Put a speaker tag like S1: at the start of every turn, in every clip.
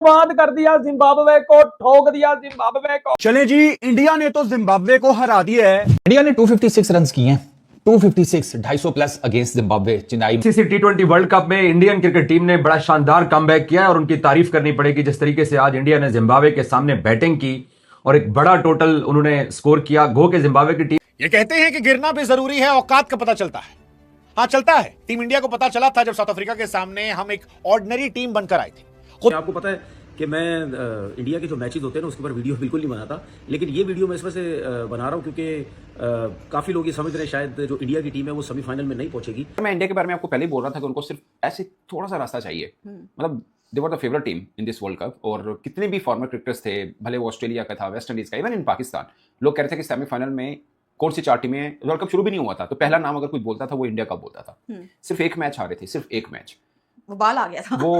S1: बर्बाद कर दिया जिम्बाब्वे को, ठोक दिया जिम्बाब्वे को।
S2: चले जी, इंडिया ने तो जिम्बाब्वे को हरा दिया है।
S3: इंडिया ने 256 रन किए हैं, 256, 250 plus against Zimbabwe Chennai.
S4: ICC टी20 वर्ल्ड कप में इंडियन क्रिकेट टीम ने बड़ा शानदार कमबैक किया है और उनकी तारीफ करनी पड़ेगी जिस तरीके से आज इंडिया ने जिम्बाब्वे के सामने बैटिंग की और एक बड़ा टोटल उन्होंने स्कोर किया। गो के जिम्बाब्वे की टीम
S5: ये कहते हैं कि गिरना भी जरूरी है, औकात का पता चलता है। हाँ, चलता है। टीम इंडिया को पता चला था जब साउथ अफ्रीका के सामने हम एक ऑर्डिनरी टीम बनकर आए थे।
S6: आपको पता है कि मैं इंडिया के जो मैचेस होते हैं ना उसके ऊपर वीडियो बिल्कुल नहीं बनाता, लेकिन ये वीडियो मैं इस वजह से बना रहा हूँ क्योंकि काफी लोग ये समझ रहे हैं शायद जो इंडिया की टीम है वो सेमीफाइनल में नहीं पहुंचेगी।
S3: मैं इंडिया के बारे में आपको पहले ही बोल रहा था कि उनको सिर्फ ऐसे थोड़ा सा रास्ता चाहिए। मतलब they were the favourite team in this world cup. और कितने भी फॉर्मर क्रिकेटर्स थे, भले वो ऑस्ट्रेलिया का था, वेस्ट इंडीज का, इवन इन पाकिस्तान, लोग कह रहे थे कि सेमीफाइनल में कौन सी 4 टीमें, वर्ल्ड कप शुरू भी नहीं हुआ था तो पहला नाम अगर कोई बोलता था वो इंडिया का बोलता था। सिर्फ एक मैच हारे थे, सिर्फ एक मैच,
S7: वो बाल आ गया था।
S3: वो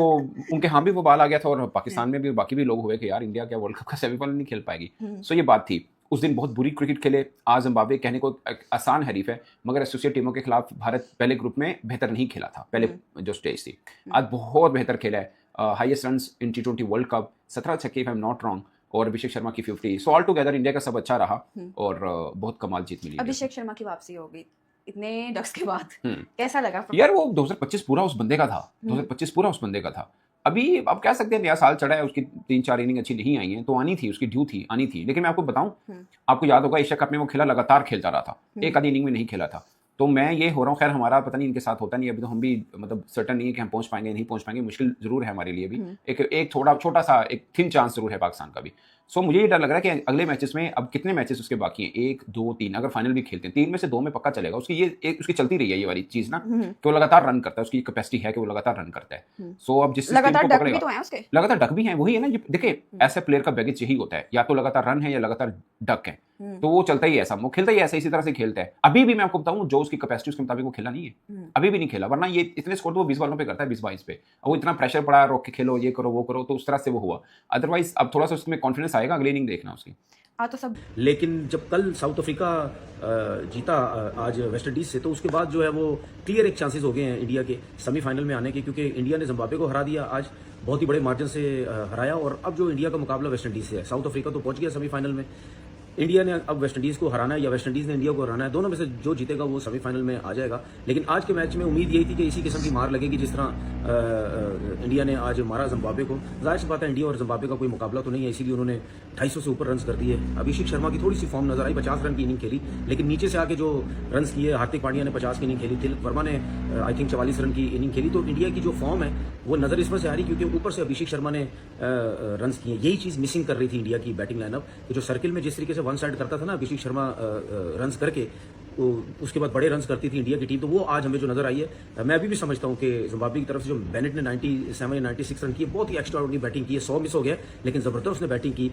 S3: उनके हाँ भी वो बाल आ गया था और पाकिस्तान में भी बाकी भी लोग हुए कि यार इंडिया क्या वर्ल्ड कप का सेमीफाइनल नहीं खेल पाएगी। सो ये बात थी। उस दिन बहुत बुरी क्रिकेट खेले। आज जिम्बाब्वे कहने को आसान हरीफ है, मगर एसोसिएट टीमों के खिलाफ भारत पहले ग्रुप में बेहतर नहीं खेला था। पहले जो स्टेज थी, आज बहुत बेहतर खेला है। Highest runs in T20 world cup, 17 छक्के if I am not wrong, और अभिषेक शर्मा की 50। सो ऑल टुगेदर इंडिया का सब अच्छा रहा और बहुत कमाल जीत मिली।
S7: अभिषेक शर्मा की वापसी होगी इतने डक्स के बाद, कैसा लगा
S3: यार? वो 2025 पूरा उस बंदे का था, 2025 पूरा उस बंदे का था। अभी आप कह सकते हैं नया साल चढ़ा है, उसकी 3-4 इनिंग अच्छी नहीं आई हैं तो आनी थी, उसकी ड्यू थी, आनी थी। लेकिन मैं आपको बताऊं, आपको याद होगा एशिया कप में वो खेला, लगातार खेलता रहा था, एक आधी इनिंग में नहीं खेला था। तो मैं ये हो रहा हूँ, खैर हमारा पता नहीं इनके साथ होता नहीं, अभी तो हम भी मतलब सर्टन नहीं है कि हम पहुंच पाएंगे नहीं पहुंच पाएंगे, मुश्किल जरूर है हमारे लिए भी। एक थोड़ा छोटा सा एक थिन चांस जरूर है पाकिस्तान का भी। सो मुझे ये डर लग रहा है कि अगले मैचेस में, अब कितने मैचेस उसके बाकी हैं, 1, 2, 3, अगर फाइनल भी खेलते हैं 3 में से 2 में पक्का चलेगा। उसकी ये एक उसकी चलती रही है ये वाली चीज ना, कि वो लगातार रन करता है, उसकी कैपेसिटी है कि वो लगातार रन करता है। सो अब जिस
S7: लगातार डक भी तो है उसके,
S3: लगातार डक भी है, वही है ना। देखिए ऐसे प्लेयर का बैगेज यही होता है, या तो लगातार रन है या लगातार डक है, तो वो चलता ही ऐसा, वो खेलता ही ऐसा, इसी तरह से खेलता है। अभी भी मैं आपको बताऊं, जो उसकी कैपेसिटी उसके मुताबिक वो खेला नहीं है, अभी भी नहीं खेला। वरना ये इतने स्कोर तो वो 20 बॉलों पे करता है, 20-22 पे। वो इतना प्रेशर पड़ा, रोक के खेलो, ये करो वो करो, तो उस तरह से वो हुआ। अदरवाइज अब थोड़ा सा उसमें कॉन्फिडेंस आएगा, अगली इनिंग देखना उसकी।
S7: तो सब।
S6: लेकिन जब कल साउथ अफ्रीका जीता आज वेस्ट इंडीज से, तो उसके बाद जो है वो क्लियर एक चांसेस हो गए हैं इंडिया के सेमीफाइनल में आने के, क्योंकि इंडिया ने जिम्बाब्वे को हरा दिया आज, बहुत ही बड़े मार्जिन से हराया। और अब जो इंडिया का मुकाबला वेस्ट इंडीज से है, साउथ अफ्रीका तो पहुंच गया सेमीफाइनल में, इंडिया ने अब वेस्ट इंडीज को हराना है या वेस्ट इंडीज ने इंडिया को हराना है, दोनों में से जो जीतेगा वो सेमीफाइनल में आ जाएगा। लेकिन आज के मैच में उम्मीद यही थी कि इसी किस्म की मार लगेगी जिस तरह इंडिया ने आज मारा जिम्बाब्वे को। जाहिर सी बात है इंडिया और जिम्बाब्वे का कोई मुकाबला तो नहीं है, इसीलिए उन्होंने 250 से ऊपर रन कर दिए। अभिषेक शर्मा की थोड़ी सी फॉर्म नजर आई, 50 रन की इनिंग खेली, लेकिन नीचे से आके जो रन किए, हार्दिक पांड्या ने 50 की इनिंग खेली, तिलक वर्मा ने आई थिंक 44 रन की इनिंग खेली। तो इंडिया की जो फॉर्म है वो नजर इसमें से आ रही, क्योंकि ऊपर से अभिषेक शर्मा ने रन किए। यही चीज मिसिंग कर रही थी इंडिया की बैटिंग लाइनअप, जो सर्किल में जिस तरीके से वन साइड करता था ना अभिषेक शर्मा रन्स करके, तो उसके बाद बड़े रन्स करती थी इंडिया की टीम, तो वो आज हमें जो नजर आई है। मैं अभी भी समझता हूं कि जिम्बाब्वे की तरफ से जो बेनेट ने 97 या 96 रन किए, बहुत ही एक्स्ट्रा बैटिंग की है। 100 मिस हो गया लेकिन जबरदस्त उसने बैटिंग की।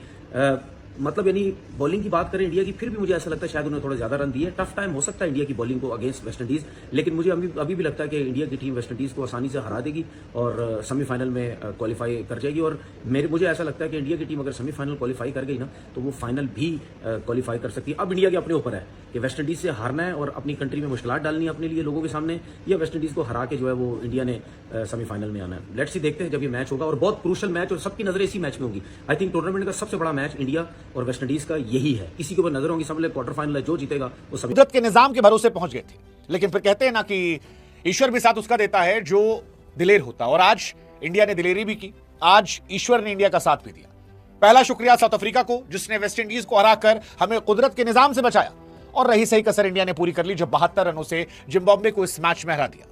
S6: मतलब यानी बॉलिंग की बात करें इंडिया की, फिर भी मुझे ऐसा लगता है शायद उन्होंने थोड़ा ज्यादा रन दिए। टफ टाइम हो सकता है इंडिया की बॉलिंग को अगेंस्ट वेस्ट इंडीज, लेकिन मुझे अभी भी लगता है कि इंडिया की टीम वेस्ट इंडीज को आसानी से हरा देगी और सेमीफाइनल में क्वालिफाई कर जाएगी। और मुझे ऐसा लगता है कि इंडिया की टीम अगर सेमीफाइनल क्वालिफाई कर गई ना, तो वो फाइनल भी क्वालिफाई कर सकती है। अब इंडिया के अपने ऊपर है कि वेस्ट इंडीज से हारना है और अपनी कंट्री में मुश्किलात डालनी है अपने लिए लोगों के सामने, या वेस्ट इंडीज को हरा के जो है वो इंडिया ने सेमीफाइनल में आना है। लेट्स सी, देखते हैं जब ये मैच होगा, और बहुत क्रूशल मैच, और सबकी नजरें इसी मैच में होंगी। आई थिंक टूर्नामेंट का सबसे बड़ा मैच इंडिया और वेस्ट इंडीज का यही है, इसी के ऊपर नजर होंगी। समझ ले क्वार्टर फाइनल है, जो जीतेगा वो सभी
S5: कुदरत के निजाम के भरोसे पहुंच गए थे। लेकिन फिर कहते हैं ना कि ईश्वर भी साथ उसका देता है जो दिलेर होता, और आज इंडिया ने दिलेरी भी की, आज ईश्वर ने इंडिया का साथ भी दिया। पहला शुक्रिया साउथ अफ्रीका को जिसने वेस्ट इंडीज को हराकर हमें कुदरत के निजाम से बचाया, और रही सही कसर इंडिया ने पूरी कर ली जब 72 रनों से जिम्बाब्वे को इस मैच में हरा दिया।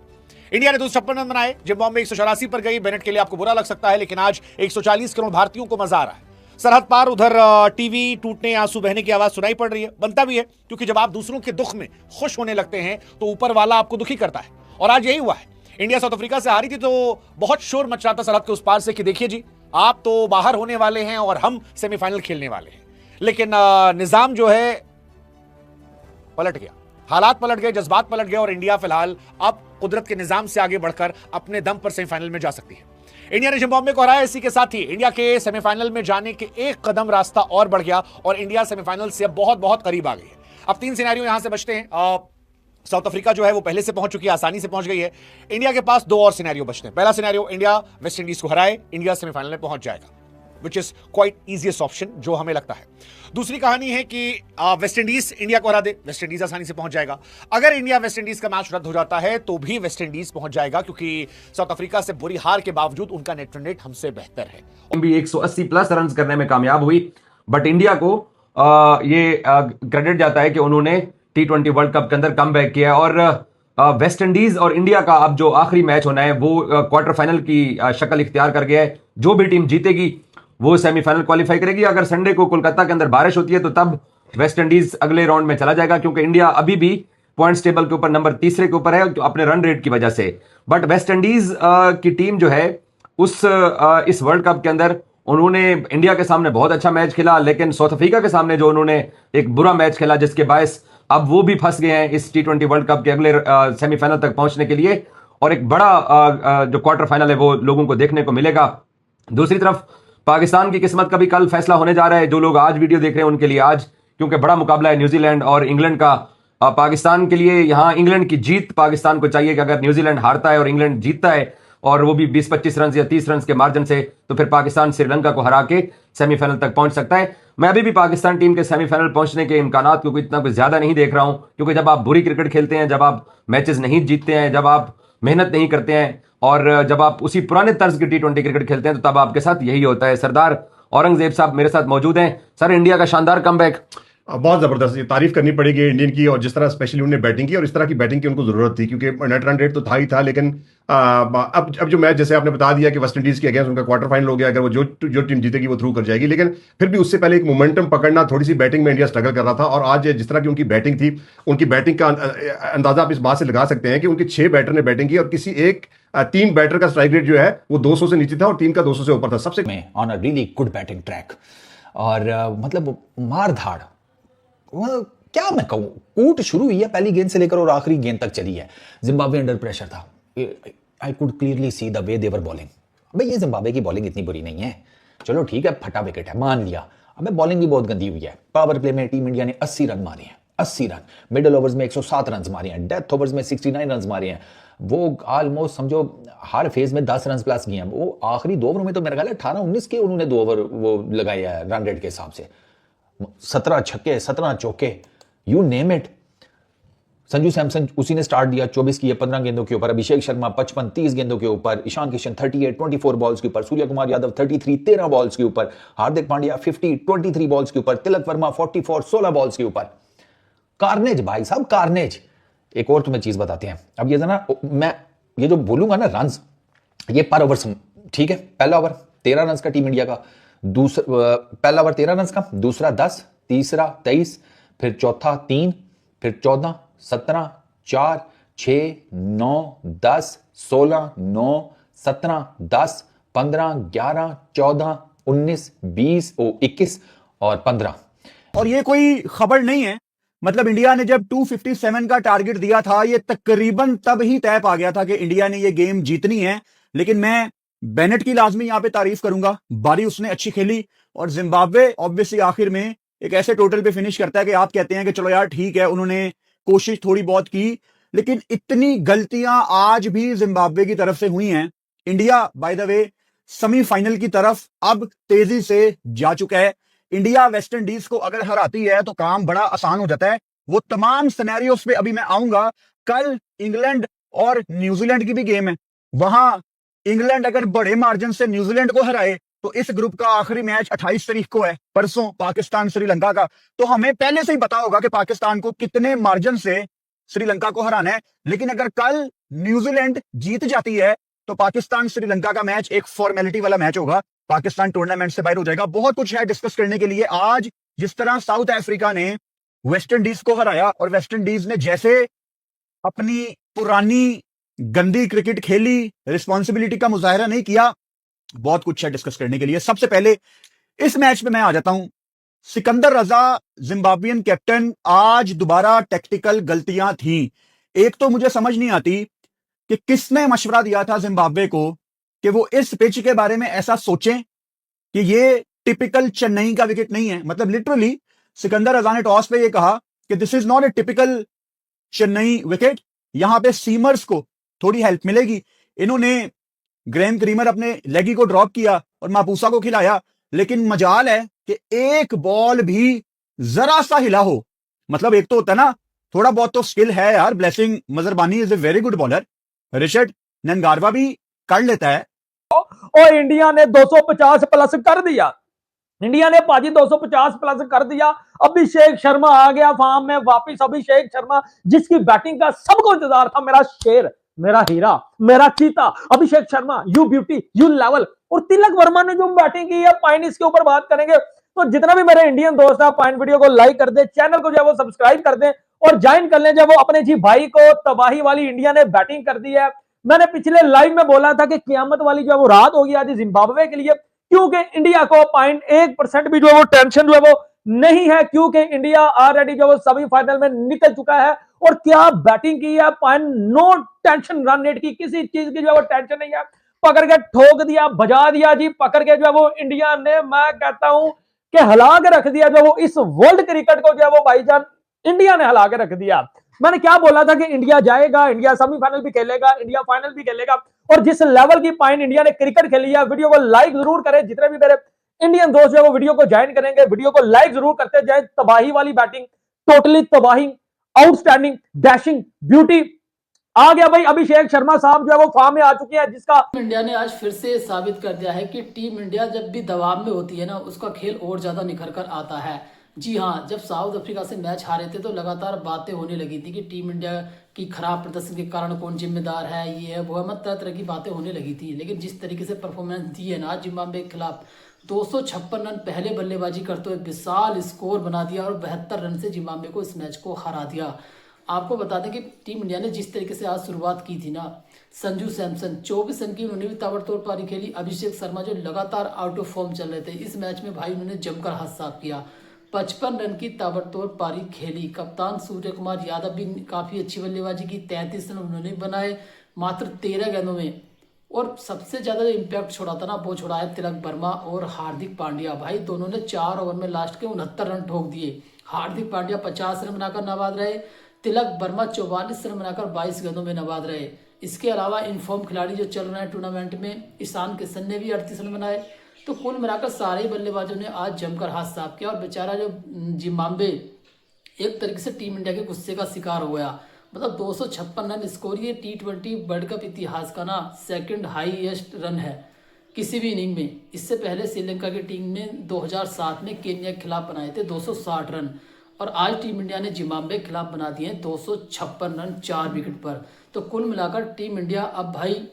S5: इंडिया ने 256 रन बनाए, जिम्बाब्वे 184 पर गई। बेनेट के लिए आपको बुरा लग सकता है, लेकिन आज 140 करोड़ भारतीयों को मजा आ रहा है। सरहद पार उधर टीवी टूटने, आंसू बहने की आवाज सुनाई पड़ रही है। बनता भी है, क्योंकि जब आप दूसरों के दुख में खुश होने लगते हैं तो ऊपर वाला आपको दुखी करता है, और आज यही हुआ है। इंडिया साउथ अफ्रीका से हारी थी तो बहुत शोर मच रहा था सरहद के उस पार से कि देखिए जी, आप तो बाहर होने वाले हैं और हम सेमीफाइनल खेलने वाले हैं। लेकिन निजाम जो है पलट गया, हालात पलट गए, जज्बात पलट गए, और इंडिया फिलहाल अब कुदरत के निजाम से आगे बढ़कर अपने दम पर सेमीफाइनल में जा सकती है। इंडिया ने जिम्बाब्वे को हराया, इसी के साथ ही इंडिया के सेमीफाइनल में जाने के एक कदम रास्ता और बढ़ गया, और इंडिया सेमीफाइनल से बहुत बहुत करीब आ गई है। अब 3 सिनेरियो यहां से बचते हैं। साउथ अफ्रीका जो है वो पहले से पहुंच चुकी है, आसानी से पहुंच गई है। इंडिया के पास 2 और सिनेरियो बचते हैं। पहला सिनेरियो, इंडिया वेस्ट इंडीज को हराए, इंडिया सेमीफाइनल में पहुंच जाएगा। Which is quite easiest option जो हमें लगता है। दूसरी कहानी है कि वेस्ट इंडीज इंडिया को हरा दे, वेस्ट इंडीज आसानी से पहुंच जाएगा। अगर इंडिया वेस्ट इंडीज का मैच रद्द हो जाता है तो भी वेस्ट इंडीज पहुंच जाएगा, क्योंकि साउथ अफ्रीका से बुरी हार के बावजूद उनका नेट रन रेट हमसे बेहतर है।
S4: भी 180 प्लस रन करने में कामयाब हुई, बट इंडिया को ये क्रेडिट जाता है कि उन्होंने T20 वर्ल्ड कप के अंदर कम बैक किया। और वेस्ट इंडीज और इंडिया का अब जो आखिरी मैच होना है वो क्वार्टर फाइनल की शक्ल इख्तियार कर गया है। जो भी टीम जीतेगी वो सेमीफाइनल क्वालिफाई करेगी। अगर संडे को कोलकाता के अंदर बारिश होती है तो तब वेस्ट इंडीज अगले राउंड में चला जाएगा, क्योंकि इंडिया अभी भी पॉइंट्स टेबल के ऊपर नंबर तीसरे के ऊपर है अपने रन रेट की वजह से। बट वेस्ट इंडीज की टीम जो है इस वर्ल्ड कप के अंदर उन्होंने इंडिया के सामने बहुत अच्छा मैच खेला, लेकिन साउथ अफ्रीका के सामने जो उन्होंने एक बुरा मैच खेला जिसके बायस अब वो भी फंस गए हैं इस T20 वर्ल्ड कप के अगले सेमीफाइनल तक पहुंचने के लिए। और एक बड़ा जो क्वार्टर फाइनल है वो लोगों को देखने को मिलेगा। दूसरी तरफ पाकिस्तान की किस्मत का भी कल फैसला होने जा रहा है। जो लोग आज वीडियो देख रहे हैं उनके लिए आज, क्योंकि बड़ा मुकाबला है न्यूजीलैंड और इंग्लैंड का। पाकिस्तान के लिए यहां इंग्लैंड की जीत पाकिस्तान को चाहिए कि अगर न्यूजीलैंड हारता है और इंग्लैंड जीतता है और वो भी 20-25 रन या 30 रन के मार्जिन से, तो फिर पाकिस्तान श्रीलंका को हरा के सेमीफाइनल तक पहुंच सकता है। मैं अभी भी पाकिस्तान टीम के सेमीफाइनल पहुंचने के इम्कानात को इतना कुछ ज्यादा नहीं देख रहा हूं, क्योंकि जब आप बुरी क्रिकेट खेलते हैं, जब आप मैचेस नहीं जीतते हैं, जब आप मेहनत नहीं करते हैं और जब आप उसी पुराने तर्ज की T20 क्रिकेट खेलते हैं तो तब आपके साथ यही होता है। सरदार औरंगजेब साहब मेरे साथ मौजूद हैं। सर, इंडिया का शानदार कमबैक,
S8: बहुत ज़बरदस्त, ये तारीफ करनी पड़ेगी इंडियन की, और जिस तरह स्पेशली उन्होंने बैटिंग की और इस तरह की बैटिंग की उनको ज़रूरत थी, क्योंकि नेट रन रेट तो था ही था। लेकिन अब जो मैच जैसे आपने बता दिया कि वेस्ट इंडीज़ के अगेंस्ट उनका क्वार्टर फाइनल हो गया, अगर वो जो टीम जीतेगी वो थ्रू कर जाएगी। लेकिन फिर भी उससे पहले एक मोमेंटम पकड़ना, थोड़ी सी बैटिंग में इंडिया स्ट्रगल कर रहा था। और आज जिस तरह की उनकी बैटिंग थी, उनकी बैटिंग का अंदाज़ा आप इस बात से लगा सकते हैं कि उनके 6 बैटर ने बैटिंग की और किसी 3 बैटर का स्ट्राइक रेट जो है वो 200 से नीचे था और 3 का 200 से ऊपर था। सबसे
S9: में on a really good batting track, और मतलब मार धाड़, क्या मैं कहूं, कूट शुरू हुई है पहली गेंद से लेकर और आखिरी गेंद तक चली है। जिम्बाब्वे अंडर प्रेशर था। I could clearly see the way they were bowling. अबे ये जिम्बाब्वे की बॉलिंग इतनी बुरी नहीं है, चलो ठीक है, फटा विकेट है, मान लिया। अबे बॉलिंग भी बहुत गंदी हुई है। पावर प्ले में टीम इंडिया ने 80 रन मारे हैं, 80 रन। मिडल ओवर्स में 107 रन मारे हैं, डेथ ओवर्स में 69 रन मारे हैं। वो ऑलमोस्ट समझो हर फेज में 10 रन प्लस किए हैं। वो आखिरी 2 ओवर में तो मेरा ख्याल है 18-19 के उन्होंने 2 ओवर वो लगाए हैं रन रेट के हिसाब से। 17 छक्के, 17 चौके, you name it. Sanju Samson उसी ने स्टार्ट दिया, 24 किए 15 गेंदों के ऊपर। अभिषेक शर्मा 55-30 गेंदों के ऊपर। ईशान किशन 38-24 बॉल्स के ऊपर। सूर्य कुमार यादव 33-13 बॉल्स के ऊपर। हार्दिक पांड्या 50-23 बॉल्स के ऊपर। तिलक वर्मा 44-16 बॉल्स के ऊपर। कार्नेज भाई साहब, कार्नेज। एक और तुम्हें चीज बताते हैं, अब ये ना मैं ये जो बोलूंगा ना रन्स, ये पर ओवर, ठीक है। पहला ओवर 13 रन का टीम इंडिया का, पहला ओवर 13 रन का, दूसरा 10, तीसरा 23, फिर चौथा 3, फिर 14, 17, 4, 6, 9, 10, 16, 9, 17, 10, 15, 11, 14, 19, 20, 21 और 15।
S2: और ये कोई खबर नहीं है, मतलब इंडिया ने जब 257 का टारगेट दिया था, ये तकरीबन तब ही तय पा गया था कि इंडिया ने ये गेम जीतनी है। लेकिन मैं बेनेट की लाजमी यहां पे तारीफ करूंगा, बारी उसने अच्छी खेली। और जिम्बाब्वे ऑब्वियसली आखिर में एक ऐसे टोटल पे फिनिश करता है कि आप कहते हैं कि चलो यार ठीक है, उन्होंने कोशिश थोड़ी बहुत की, लेकिन इतनी गलतियां आज भी जिम्बाब्वे की तरफ से हुई हैं। India by the way semifinal की तरफ अब तेजी से जा चुका है। इंडिया वेस्ट इंडीज को अगर हराती है तो काम बड़ा आसान हो जाता है। वो तमाम सिनेरियोस पे अभी मैं आऊंगा। कल इंग्लैंड और न्यूजीलैंड की भी गेम है, वहां इंग्लैंड अगर बड़े मार्जिन से न्यूजीलैंड को हराए तो इस ग्रुप का आखिरी मैच 28 तारीख को है, परसों, पाकिस्तान श्रीलंका का। तो हमें पहले से ही पता होगा कि पाकिस्तान को कितने मार्जिन से श्रीलंका को हराना है। लेकिन अगर कल न्यूजीलैंड जीत जाती है तो पाकिस्तान श्रीलंका का मैच एक फॉर्मेलिटी वाला मैच होगा, पाकिस्तान टूर्नामेंट से बाहर हो जाएगा। बहुत कुछ है डिस्कस करने के लिए। आज जिस तरह साउथ अफ्रीका ने वेस्ट इंडीज को हराया और वेस्ट इंडीज ने जैसे अपनी पुरानी गंदी क्रिकेट खेली, रिस्पॉन्सिबिलिटी का मुजाहरा नहीं किया, बहुत कुछ है डिस्कस करने के लिए। सबसे पहले इस मैच में मैं आ जाता हूं। सिकंदर रजा जिम्बाब्वियन कैप्टन, आज दोबारा टेक्टिकल गलतियां थी। एक तो मुझे समझ नहीं आती कि किसने मशवरा दिया था जिम्बाब्वे को कि वो इस पिच के बारे में ऐसा सोचें कि ये टिपिकल चेन्नई का विकेट नहीं है। मतलब लिटरली सिकंदर रजा ने टॉस पे ये कहा कि this is not a typical Chennai wicket, यहां पे सीमर्स को थोड़ी हेल्प मिलेगी। इन्होंने ग्रेम क्रीमर अपने लेगी को ड्रॉप किया और मापूसा को खिलाया। लेकिन मजाल है कि एक बॉल भी जरा सा हिला हो, मतलब एक तो होता है ना थोड़ा बहुत तो स्किल है यार, Blessing Muzarabani is a very good bowler, Richard Ngarava भी कर लेता है।
S1: और इंडिया ने 250 प्लस कर दिया, इंडिया ने पाजी 250 प्लस कर दिया। अभिषेक शर्मा आ गया फॉर्म में वापस, अभिषेक शर्मा जिसकी बैटिंग का सबको इंतजार था, मेरा शेर, मेरा हीरा, मेरा चीता Abhishek Sharma, you beauty you level. और तिलक वर्मा ने जो बैटिंग की है, पाइन इसके ऊपर बात करेंगे। तो जितना भी मेरे इंडियन दोस्त है, पाइन वीडियो को लाइक कर दे, चैनल को जो है वो सब्सक्राइब कर दे और ज्वाइन कर ले जब वो अपने जी भाई को। तबाही वाली इंडिया ने बैटिंग कर दी है। मैंने पिछले लाइव में बोला था कि कियामत वाली जो है वो रात होगी आज जिम्बाब्वे के लिए, क्योंकि इंडिया को 0.1% भी जो है वो टेंशन जो है वो नहीं है, क्योंकि इंडिया ऑलरेडी जो है सेमीफाइनल में निकल चुका है। और क्या बैटिंग की है पाइन, नो टेंशन, रन रेट की किसी चीज की जो है वो टेंशन नहीं है। पकड़ के ठोक दिया, बजा दिया जी, पकड़ के जो है वो इंडिया ने, मैं कहता हूं कि हिला के रख दिया जो वो इस वर्ल्ड क्रिकेट को जो है वो भाईजान इंडिया ने हिला के रख दिया। मैंने क्या बोला था कि इंडिया जाएगा, इंडिया सेमीफाइनल भी खेलेगा, इंडिया फाइनल भी खेलेगा। और जिस लेवल की पाइन इंडिया ने क्रिकेट खेली है, वीडियो को लाइक जरूर करें। जितने भी मेरे इंडियन दोस्त जो है वो वीडियो को ज्वाइन करेंगे, वीडियो को लाइक जरूर करते जाए। तबाही वाली बैटिंग, टोटली तबाही, आउटस्टैंडिंग, डैशिंग, ब्यूटी आ गया भाई। अभिषेक शर्मा साहब जो है वो फॉर्म में आ चुके हैं, जिसका
S10: इंडिया ने आज फिर से साबित कर दिया है कि टीम इंडिया जब भी दबाव में होती है ना, उसका खेल और ज्यादा निखर कर आता है। जी हाँ, जब साउथ अफ्रीका से मैच हारे थे तो लगातार बातें होने लगी थी कि टीम इंडिया की खराब प्रदर्शन के कारण कौन जिम्मेदार है, ये है वो है, मतलब तरह तरह की बातें होने लगी थी। लेकिन जिस तरीके से परफॉर्मेंस दी है ना जिम्बाब्वे के खिलाफ, 256 रन पहले बल्लेबाजी करते हुए विशाल स्कोर बना दिया और 72 रन से जिम्बाब्वे को इस मैच को हरा दिया। आपको बता दें कि टीम इंडिया ने जिस तरीके से आज शुरुआत की थी ना, संजू सैमसन 24 रन की उन्होंने भी ताबड़तोड़ पारी खेली। अभिषेक शर्मा जो लगातार आउट ऑफ फॉर्म चल रहे थे, इस मैच में भाई उन्होंने जमकर हाथ साफ किया, 55 रन की ताबड़तोड़ पारी खेली। कप्तान सूर्य कुमार यादव भी काफ़ी अच्छी बल्लेबाजी की, 33 रन उन्होंने बनाए मात्र 13 गेंदों में। और सबसे ज़्यादा जो इम्पैक्ट छोड़ा था ना, वो छोड़ा है तिलक वर्मा और हार्दिक पांड्या। भाई दोनों ने 4 ओवर में लास्ट के 69 रन ठोक दिए। हार्दिक पांड्या 50 रन बनाकर नाबाद रहे, तिलक वर्मा 44 रन बनाकर 22 गेंदों में नाबाद रहे। इसके अलावा इनफॉर्म खिलाड़ी जो चल रहे हैं टूर्नामेंट में, ईशान किशन ने भी 38 रन बनाए। तो कुल मिलाकर सारे ही बल्लेबाजों ने आज जमकर हाथ साफ किया। और बेचारा जो जिम्बाब्वे एक तरीके से टीम इंडिया के गुस्से का शिकार हो गया। मतलब 256 रन स्कोर, ये T20 वर्ल्ड कप इतिहास का ना सेकंड हाईएस्ट रन है किसी भी इनिंग में। इससे पहले श्रीलंका की टीम ने 2007 में केन्या के खिलाफ बनाए थे 260 रन, और आज टीम इंडिया ने जिम्बाब्वे के खिलाफ बना दिए 256 रन 4 विकेट पर। तो कुल मिलाकर टीम इंडिया अब भाई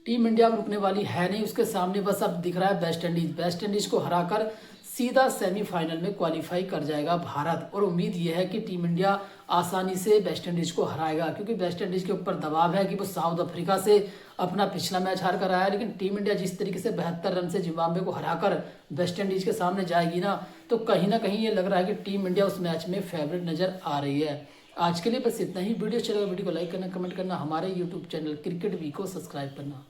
S10: टीम इंडिया रुकने वाली है नहीं, उसके सामने बस अब दिख रहा है वेस्ट इंडीज। वेस्ट इंडीज को हराकर सीधा सेमीफाइनल में क्वालिफाई कर जाएगा भारत। और उम्मीद यह है कि टीम इंडिया आसानी से वेस्ट इंडीज को हराएगा, क्योंकि वेस्ट इंडीज के ऊपर दबाव है कि वो साउथ अफ्रीका से अपना पिछला मैच हार कर आया। लेकिन टीम इंडिया जिस तरीके से 72 रन से जिम्बाब्वे को हराकर वेस्ट इंडीज के सामने जाएगी ना, तो कहीं ना कहीं ये लग रहा है कि टीम इंडिया उस मैच में फेवरेट नजर आ रही है। आज के लिए बस इतना ही। वीडियो अच्छा लगा वीडियो को लाइक करना, कमेंट करना, हमारे यूट्यूब चैनल क्रिकेट वी को सब्सक्राइब करना।